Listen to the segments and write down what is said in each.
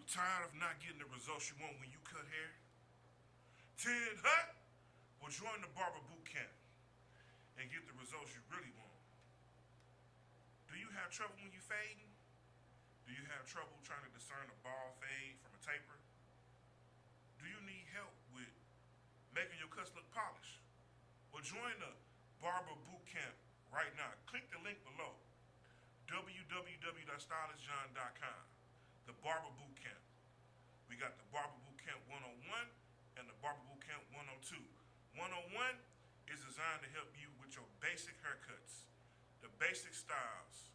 Tired of not getting the results you want when you cut hair? Tin Hut? Well, join the Barber BootCamp and get the results you really want. Do you have trouble when you fading? Do you have trouble trying to discern a bald fade from a taper? Do you need help with making your cuts look polished? Well, join the Barber BootCamp right now. Click the link below, www.stylistjohn.com. The Barber BootCamp. We got the Barber BootCamp 101 and the Barber BootCamp 102. 101 is designed to help you with your basic haircuts, the basic styles,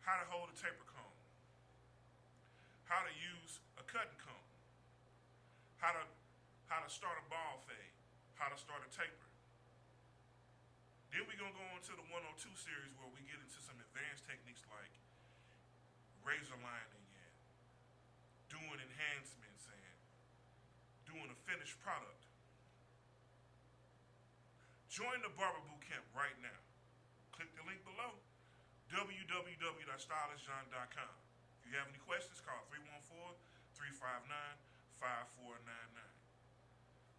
how to hold a taper comb, how to use a cutting comb, how to start a bald fade, how to start a taper. Then we're going to go on to the 102 series where we get into some advanced techniques like razor lining and doing enhancements and doing a finished product. Join the Barber BootCamp right now. Click the link below, www.stylistjohn.com. If you have any questions, call 314-359-5499.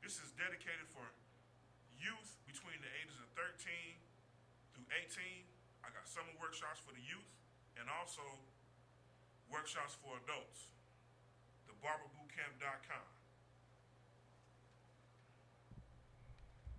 This is dedicated for youth between the ages of 13 through 18. I got summer workshops for the youth and also workshops for adults. TheBarberBootCamp.com.